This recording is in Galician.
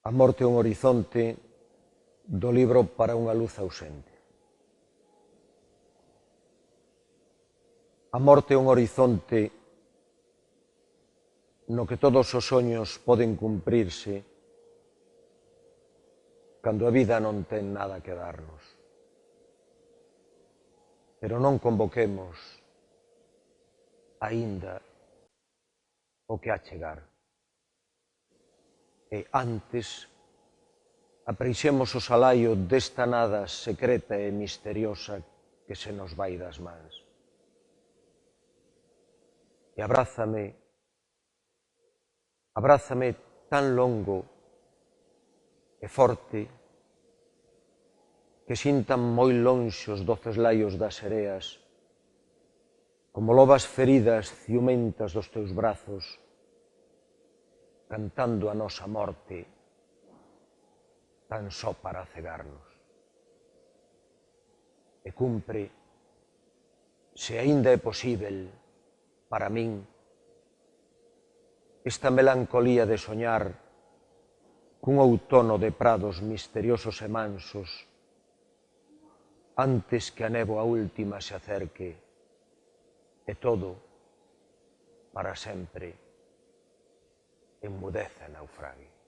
A morte é un horizonte do libro Para unha luz ausente. A morte é un horizonte no que todos os soños poden cumprirse cando a vida non ten nada que darnos. Pero non convoquemos aínda o que ha chegar. E antes apreixemos o salaio desta nada secreta e misteriosa que se nos vai das mans. E abrázame tan longo e forte que sintan moi lonxe os doces laios das sereas, como lobas feridas ciumentas dos teus brazos, cantando a nosa morte tan só para cegarnos. E cumpre, se aínda é posíbel, para min, esta melancolía de soñar cun outono de prados misteriosos e mansos antes que a néboa última se acerque e todo, para sempre, enmudece e naufrague.